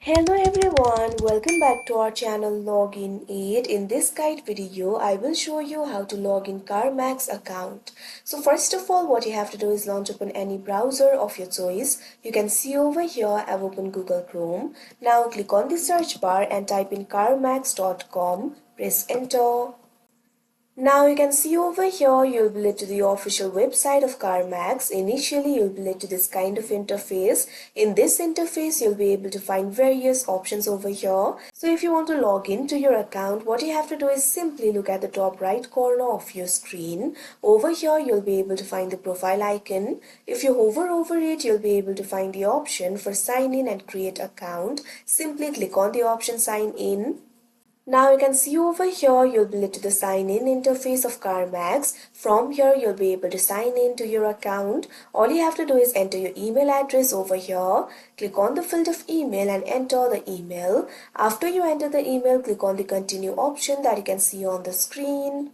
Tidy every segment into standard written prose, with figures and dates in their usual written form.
Hello everyone, welcome back to our channel Login Aid. In this guide video, I will show you how to log in CarMax account. So first of all, what you have to do is launch open any browser of your choice. You can see over here, I've opened Google Chrome. Now click on the search bar and type in carmax.com. Press enter. Now you can see over here you'll be led to the official website of CarMax. Initially you'll be led to this kind of interface. In this interface you'll be able to find various options over here. So if you want to log into your account, what you have to do is simply look at the top right corner of your screen. Over here you'll be able to find the profile icon. If you hover over it, you'll be able to find the option for sign in and create account. Simply click on the option sign in. Now you can see over here you'll be led to the sign in interface of CarMax. From here you'll be able to sign in to your account. All you have to do is enter your email address over here. Click on the field of email and enter the email. After you enter the email, click on the continue option that you can see on the screen.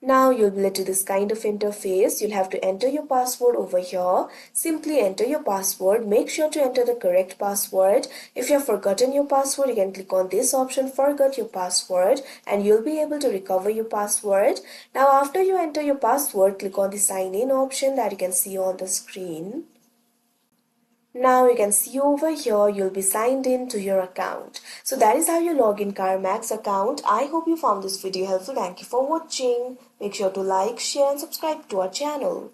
Now you'll be led to this kind of interface. You'll have to enter your password over here. Simply enter your password. Make sure to enter the correct password. If you have forgotten your password, you can click on this option, forgot your password, and you'll be able to recover your password. Now after you enter your password, click on the sign in option that you can see on the screen. Now you can see over here you'll be signed in to your account. So that is how you log in CarMax account. I hope you found this video helpful. Thank you for watching. Make sure to like, share and subscribe to our channel.